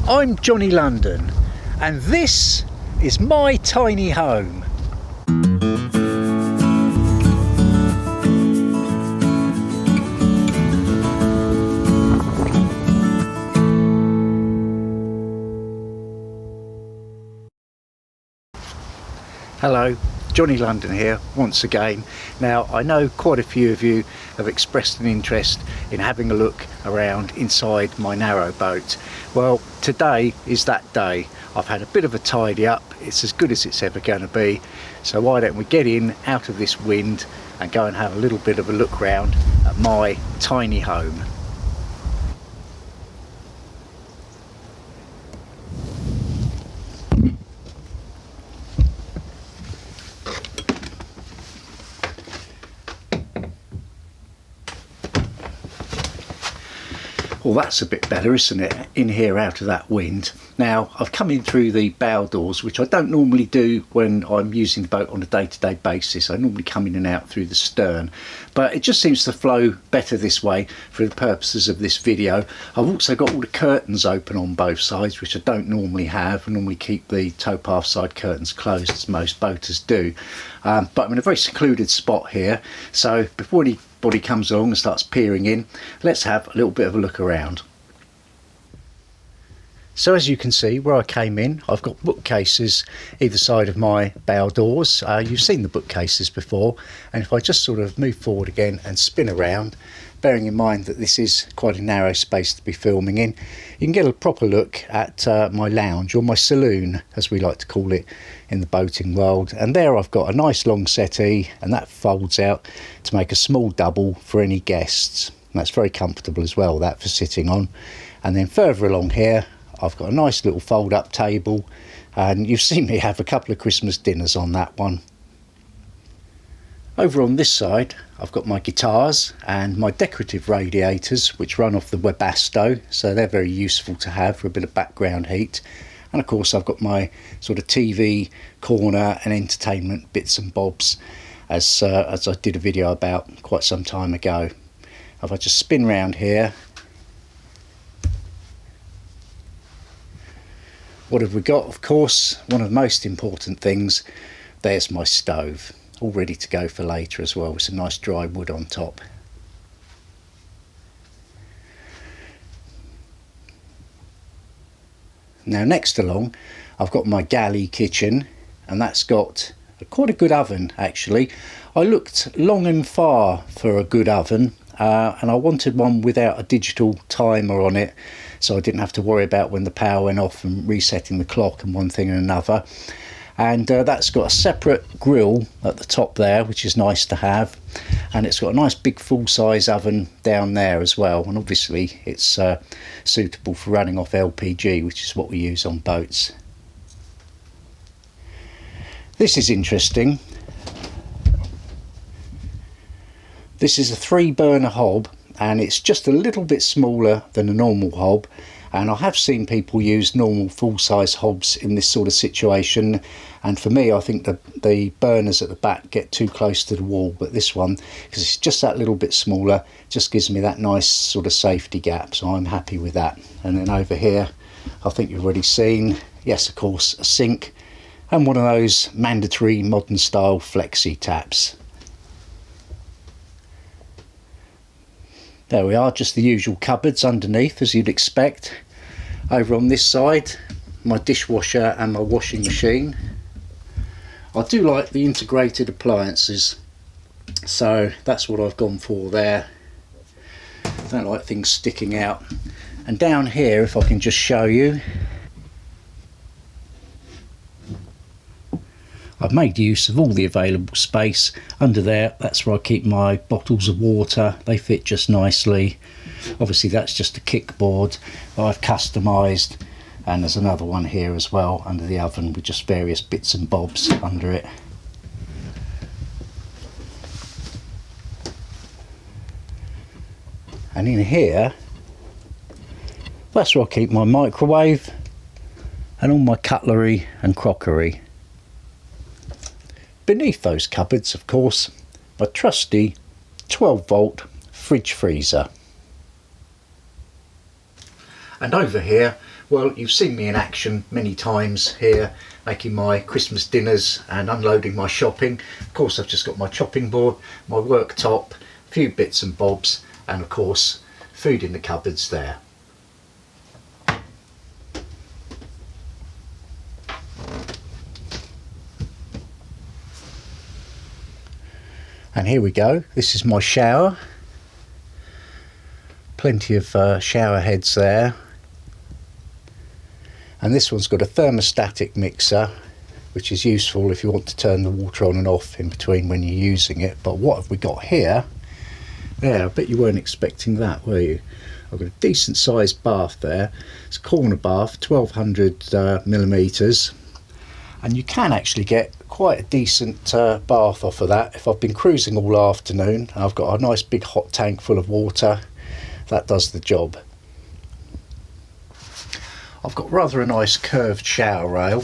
I'm Johnny London, and this is my tiny home. Hello, Johnny London here once again. Now, I know quite a few of you have expressed an interest in having a look around inside my narrowboat. Well, today is that day. I've had a bit of a tidy up. It's as good as it's ever going to be. So why don't we get in out of this wind and go and have a little bit of a look round at my tiny home. Well, that's a bit better, isn't it? In here out of that wind. Now, I've come in through the bow doors, which I don't normally do when I'm using the boat on a day-to-day basis. I normally come in and out through the stern, but it just seems to flow better this way for the purposes of this video. I've also got all the curtains open on both sides, which I don't normally have. I normally keep the towpath side curtains closed, as most boaters do. But I'm in a very secluded spot here, so before anybody comes along and starts peering in, let's have a little bit of a look around. So as you can see, where I came in, I've got bookcases either side of my bow doors. You've seen the bookcases before, and if I just sort of move forward again and spin around, bearing in mind that this is quite a narrow space to be filming in, you can get a proper look at my lounge, or my saloon as we like to call it in the boating world. And there I've got a nice long settee, and that folds out to make a small double for any guests. And that's very comfortable as well, that for sitting on. And then further along here, I've got a nice little fold-up table, and you've seen me have a couple of Christmas dinners on that one. Over on this side, I've got my guitars and my decorative radiators, which run off the Webasto, so they're very useful to have for a bit of background heat. And of course, I've got my sort of TV corner and entertainment bits and bobs, as I did a video about quite some time ago. If I just spin round here, what have we got? Of course, one of the most important things, there's my stove, all ready to go for later as well, with some nice dry wood on top. Now next along, I've got my Galley kitchen, and that's got quite a good oven actually. I looked long and far for a good oven, and I wanted one without a digital timer on it, so I didn't have to worry about when the power went off and resetting the clock and one thing and another. And that's got a separate grill at the top there, which is nice to have, and it's got a nice big full-size oven down there as well, and obviously it's suitable for running off LPG, which is what we use on boats. This is interesting. This is a 3-burner hob, and it's just a little bit smaller than a normal hob, and I have seen people use normal full-size hobs in this sort of situation, and for me I think the burners at the back get too close to the wall, but this one, because it's just that little bit smaller, just gives me that nice sort of safety gap, so I'm happy with that. And then over here, I think you've already seen, yes of course, a sink and one of those mandatory modern style flexi taps. There we are, just the usual cupboards underneath as you'd expect. Over on this side, my dishwasher and my washing machine. I do like the integrated appliances, so that's what I've gone for there. I don't like things sticking out. And down here, if I can just show you, I've made use of all the available space under there. That's where I keep my bottles of water. They fit just nicely. Obviously that's just a kickboard that I've customised, and there's another one here as well under the oven with just various bits and bobs under it. And in here, that's where I keep my microwave and all my cutlery and crockery. Beneath those cupboards, of course, my trusty 12-volt fridge freezer. And over here, well, you've seen me in action many times here, making my Christmas dinners and unloading my shopping. Of course, I've just got my chopping board, my worktop, a few bits and bobs, and of course, food in the cupboards there. And here we go, this is my shower. Plenty of shower heads there. And this one's got a thermostatic mixer, which is useful if you want to turn the water on and off in between when you're using it. But what have we got here? There, I bet you weren't expecting that, were you? I've got a decent sized bath there. It's a corner bath, 1200 millimetres. And you can actually get quite a decent bath off of that. If I've been cruising all afternoon, I've got a nice big hot tank full of water. That does the job. I've got rather a nice curved shower rail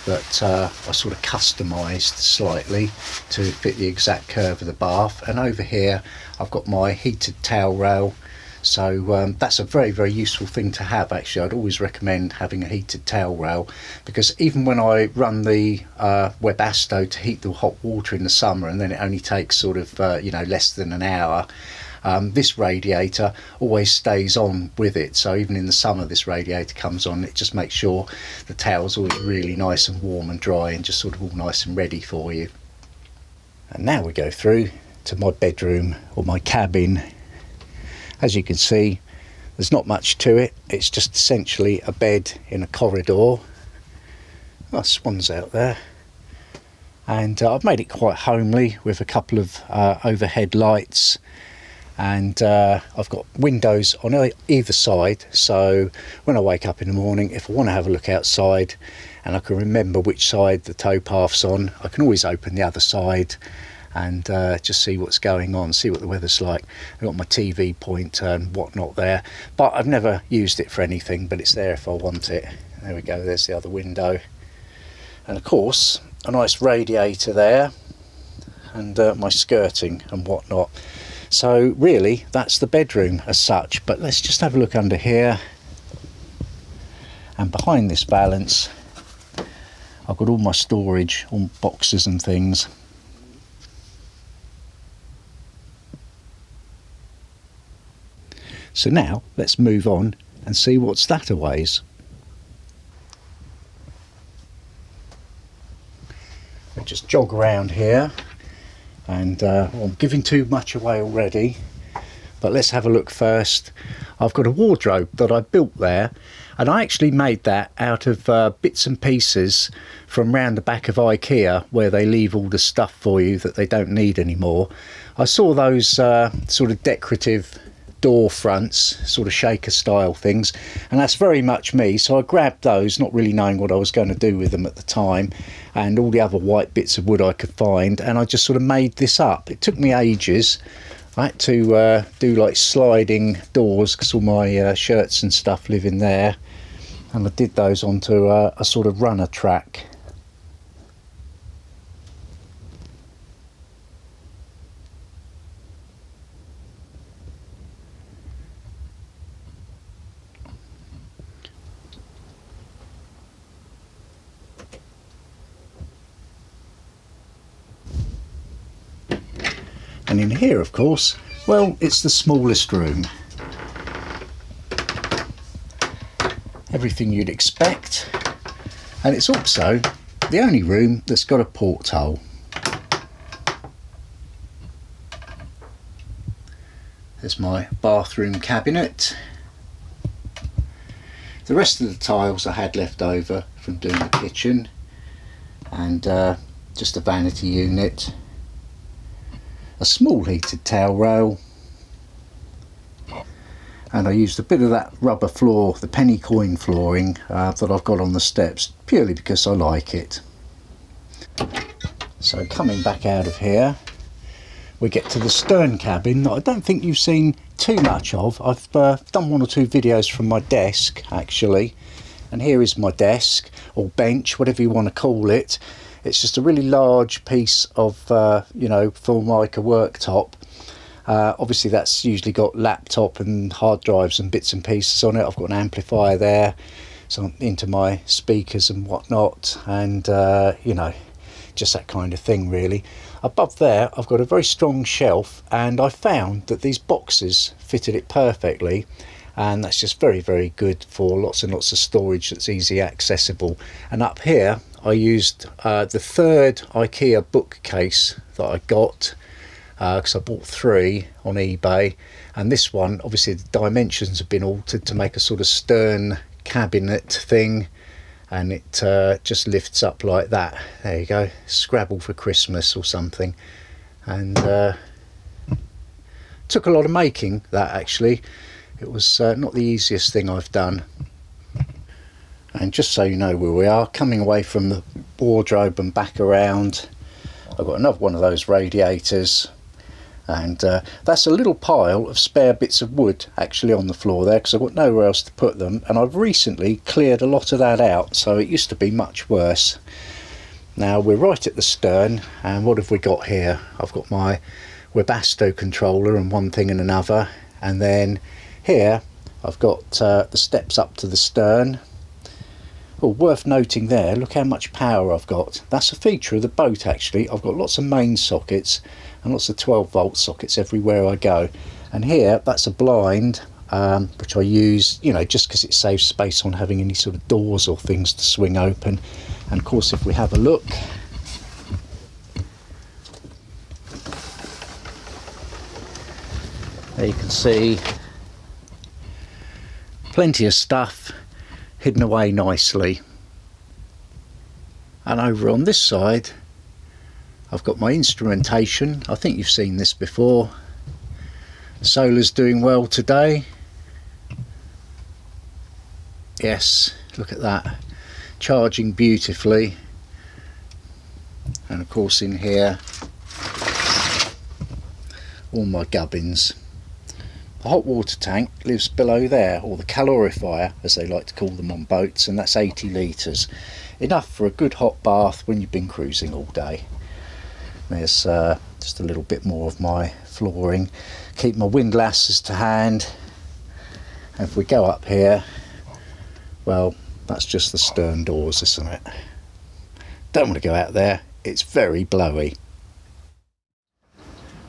that I sort of customised slightly to fit the exact curve of the bath. And over here I've got my heated towel rail. So that's a very, very useful thing to have actually. I'd always recommend having a heated towel rail, because even when I run the Webasto to heat the hot water in the summer, and then it only takes sort of less than an hour, this radiator always stays on with it. So even in the summer this radiator comes on. It just makes sure the towel's always really nice and warm and dry and just sort of all nice and ready for you. And now we go through to my bedroom, or my cabin. As you can see, there's not much to it. It's just essentially a bed in a corridor. Oh, swans out there. And I've made it quite homely with a couple of overhead lights. And I've got windows on either side, so when I wake up in the morning, if I want to have a look outside and I can remember which side the towpath's on, I can always open the other side and just see what's going on, see what the weather's like. I've got my TV pointer and whatnot there, but I've never used it for anything, but it's there if I want it. There we go, there's the other window. And of course, a nice radiator there, and my skirting and whatnot. So really, that's the bedroom as such, but let's just have a look under here. And behind this valance, I've got all my storage, all boxes and things. So now let's move on and see what's that a ways. I'll just jog around here, and I'm giving too much away already, but let's have a look first. I've got a wardrobe that I built there, and I actually made that out of bits and pieces from round the back of IKEA, where they leave all the stuff for you that they don't need anymore. I saw those sort of decorative door fronts, sort of shaker style things, and that's very much me, so I grabbed those, not really knowing what I was going to do with them at the time, and all the other white bits of wood I could find, and I just sort of made this up. It took me ages. I had to do like sliding doors because all my shirts and stuff live in there, and I did those onto a sort of runner track. And in here, of course, well, it's the smallest room. Everything you'd expect. And it's also the only room that's got a porthole. There's my bathroom cabinet. The rest of the tiles I had left over from doing the kitchen, and just a vanity unit. A small heated towel rail, and I used a bit of that rubber floor, the penny coin flooring that I've got on the steps, purely because I like it. So coming back out of here, we get to the stern cabin that I don't think you've seen too much of. I've done one or two videos from my desk actually, and here is my desk, or bench, whatever you want to call it. It's just a really large piece of Formica worktop, Obviously that's usually got laptop and hard drives and bits and pieces on it. I've got an amplifier there, so I'm into my speakers and whatnot, and you know, just that kind of thing really. Above there I've got a very strong shelf, and I found that these boxes fitted it perfectly, and that's just very, very good for lots and lots of storage that's easy accessible. And up here I used the third IKEA bookcase that I got, because I bought 3 on eBay, and this one, obviously the dimensions have been altered to make a sort of stern cabinet thing, and it just lifts up like that. There you go, Scrabble for Christmas or something. And took a lot of making that, actually. It was not the easiest thing I've done. And just so you know where we are, coming away from the wardrobe and back around, I've got another one of those radiators, and that's a little pile of spare bits of wood actually on the floor there, because I've got nowhere else to put them, and I've recently cleared a lot of that out, so it used to be much worse. Now we're right at the stern, and what have we got here? I've got my Webasto controller and one thing and another, and then here I've got the steps up to the stern. Oh, worth noting there, look how much power I've got. That's a feature of the boat actually. I've got lots of main sockets and lots of 12-volt sockets everywhere I go. And here, that's a blind, which I use, you know, just because it saves space on having any sort of doors or things to swing open. And of course, if we have a look, there you can see plenty of stuff hidden away nicely. And over on this side I've got my instrumentation. I think you've seen this before. Solar's doing well today. Yes, look at that, charging beautifully. And of course in here all my gubbins. The hot water tank lives below there, or the calorifier as they like to call them on boats, and that's 80 litres. Enough for a good hot bath when you've been cruising all day. There's just a little bit more of my flooring. Keep my windlasses to hand. And if we go up here, well, that's just the stern doors, isn't it? Don't want to go out there, it's very blowy.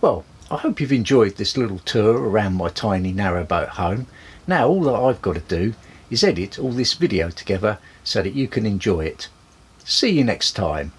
Well, I hope you've enjoyed this little tour around my tiny narrowboat home. Now all that I've got to do is edit all this video together so that you can enjoy it. See you next time.